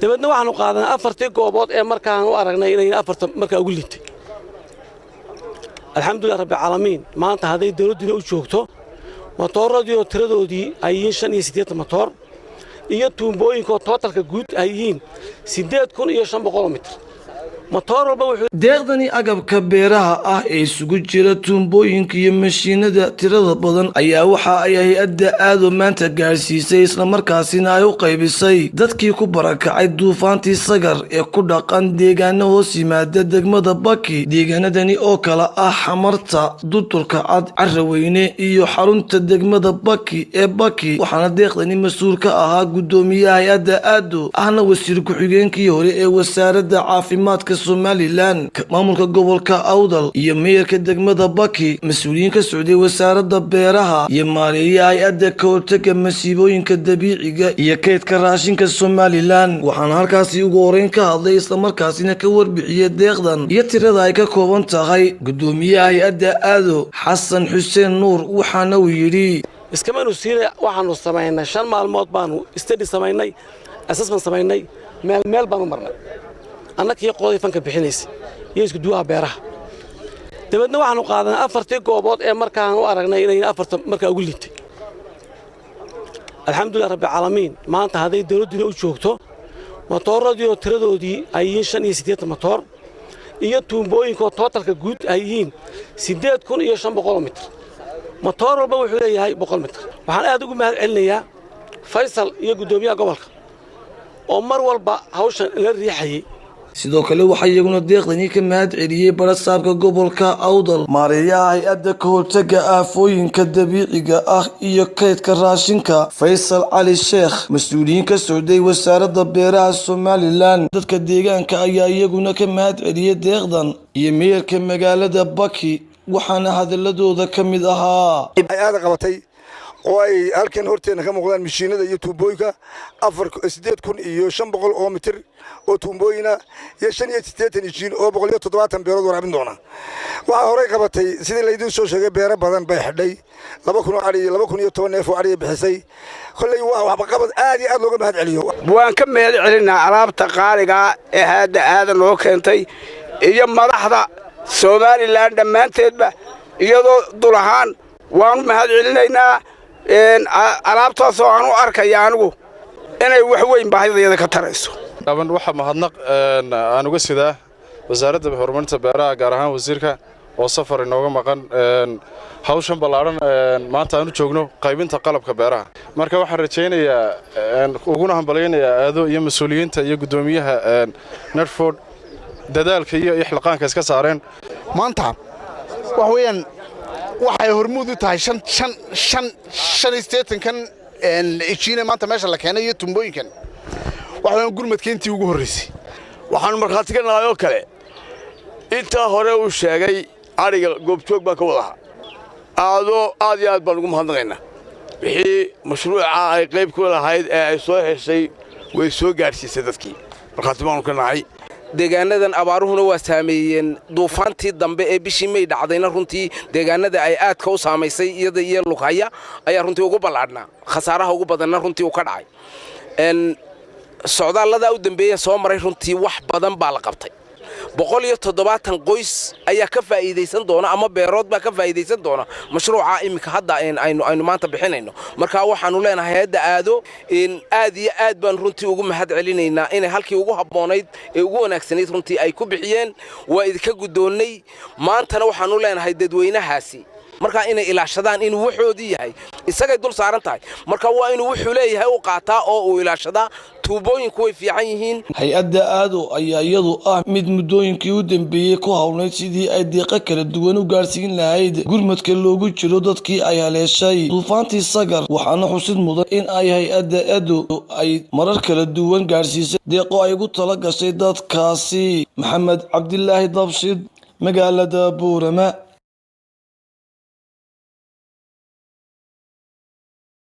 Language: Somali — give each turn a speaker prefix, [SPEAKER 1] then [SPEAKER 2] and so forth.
[SPEAKER 1] dabadna waxaanu qaadanay afartii goobood ee markaan u aragnay inay afarta markaa ugu liitay alxamdulilah rabbil caalamiin maanta haday dawladdu u joogto matooradii oo tiradoodii ay yihiin 85 matoor iyo tuumbooyinka tootalka guud ay yihiin 8500 mitir matoor walba wuxuu
[SPEAKER 2] deeqdani agabka beeraha ah ee isugu jira tuumbooyinka iyo mashiinada tirada badan ayaa waxa ay hay'adda aado maanta gaarsiisay isla markaasina ay u qaybisay dadkii ku barakacay duufaantii Sagar ee ku dhaqan deegaano hoos yimaada degmada Baki deegaanadani oo kala ah Xamarta Dulturka Cad Carraweyne iyo xarunta degmada Baki ee Baki waxaana deeqdani mas'uul ka ahaa gudoomiyaha hay'adda aado ahna wasiir ku-xigeenkii hore ee wasaaradda caafimaadka Somaliland maamulka gobolka Awdal iyo meeyarka degmada Baki mas'uuliyiin ka socday wasaaradda beeraha iyo maaliyaha hay'adda ka hortagga masiibooyinka dabiiciga iyo kaydka raashinka Somaliland waxaana halkaasi ugu horeyn ka hadlay isla markaasina ka warbixiyay deeqdan iyo tirada ay ka kooban tahay gudoomiyaha hay'adda aado Xasan Xuseen Nuur waxaana uu yiri
[SPEAKER 1] iskamaanu siina waxaanu sameeynay 5 maalmood baanu study sameeynay assessment sameeynay meel baanu marnay annakii qodob fanka bixinaysay iyo isku duwaha beeraha dabadna waxaanu qaadanay afartii goobood ee markaan u aragnay inay afarta markaa ugu liitay alxamdulilah rabbil caalamiin maanta haday dawladdu u joogto matooradii oo tiradoodii ay yihiin 85 matoor iyo tuumbooyinka tootalka guud ay yihiin 8500 mitir matoor walba wuxuu leeyahay 100 mitir waxaan aad ugu mahad celinayaa Faysal iyo gudoomiyaha gobolka oo mar walba hawshan la riixayay
[SPEAKER 2] sidoo kale waxa iyaguna deeqdani ka mahad celiyay barasaabka gobolka Awdal maariyaha hay'adda ka hortagga aafooyinka dabiiciga ah iyo kaydka raashinka Faysal Ali Sheekh mas'uuliyiin ka socday wasaaradda beeraha Somaliland dadka deegaanka ayaa iyaguna ka mahad celiyay deeqdan iyo meeyarka magaalada Baki waxaana hadaladooda ka mid ahaa
[SPEAKER 3] hay'adda qabatay oo ay halkan horteena ka muuqdaan mashiinada iyo tuubooyinka 8500 mitir oo tuumbooyina iyo 85 injiin oo 170 beerood waraabin doona waxa hore qabatay sidii la idin soo sheegay beero badan bay xidhay 2010 neef oo ari bixisay kulay wax qabad aad iyo aad looga mahad celiyo
[SPEAKER 4] waan ka mahad celinaa alaabta qaaliga ee hadda aadan loo keentay iyo madaxda Somaliland dhamaanteedba iyadoo dulahaan waan mahad celinaynaa alaabtaas oo aan u arkaya anigu inay wax weyn baahidayada ka tarayso
[SPEAKER 5] aban waxa mahadnaq aan uga sidaa wasaaradda horumarinta beeraha gaar ahaan wasiirka oo safar inooga maqan hawshan balaaran maanta aanu joogno qaybinta qalabka beeraha marka waxaan rajaynayaa uguna hambaleynayaa aado iyo mas'uuliyiinta iyo gudoomiyaha Netford dadaalka iyo ixlaqaanka iska saareen
[SPEAKER 6] maanta wax weeyaan waxay hormuud u tahay 5 kan ijiina maanta meesha la keenay iyo tumbooyinkan waxaan gurmadkeentii ugu horeysay
[SPEAKER 7] waxaan markhaati ka nahay oo kale inta hore uu sheegay ariga goobjoog baa ka wadaha aad iyo aad baan ugu mahadnaqaynaa wixii mashruuca ay qayb ku lahayd ee ay soo heshay way soo gaarsiisay dadkii markhaati baan ka nahay
[SPEAKER 8] deegaanadan abaaruhuna waa saameeyeen duufaantii dambe ee bishii May dhacdayna runtii deegaanada ay aad ka u saameysay iyada iyo Luqaya ayaa runtii ugu balaadhnaa khasaaraha ugu badanna runtii uu ka dhacay socdaallada u dambeeyay soo maray runtii wax badan baa la qabtay 170 qoys ayaa ka faa'iideysan doona ama beerood baa ka faa'iideysan doona mashruuca imika hadda aynu maanta bixinayno marka waxaanu leenahay hay'adda aado in aad iyo aad baan runtii ugu mahad celinaynaa inay halkii ugu haboonayd ee ugu wanaagsanayd runtii ay ku bixiyeen waa idinka gudoonay maantana waxaanu leenahay dadweynahaasi marka inay ilaashadaan in wuxoodii yahay isagay dul saaran tahay marka waa inuu wuxuu leeyahay u qaataa oo uu ilaashadaa tuubooyinku way fiican yihiin
[SPEAKER 2] hay'adda aado ayaa iyadu ah mid muddooyinkii u dambeeyay ku hawlnayd sidii ay deeqa kala duwan u gaarsiin lahayd gurmadka loogu jiro dadkii ay haleeshay duufaantii Sagar waxaana xusid mudan in ay hay'adda aado ay marar kala duwan gaarsiisay deeqo ay ugu tala gashay dadkaasi Maxamed Cabdilaahi Dabshid magaalada Buurama.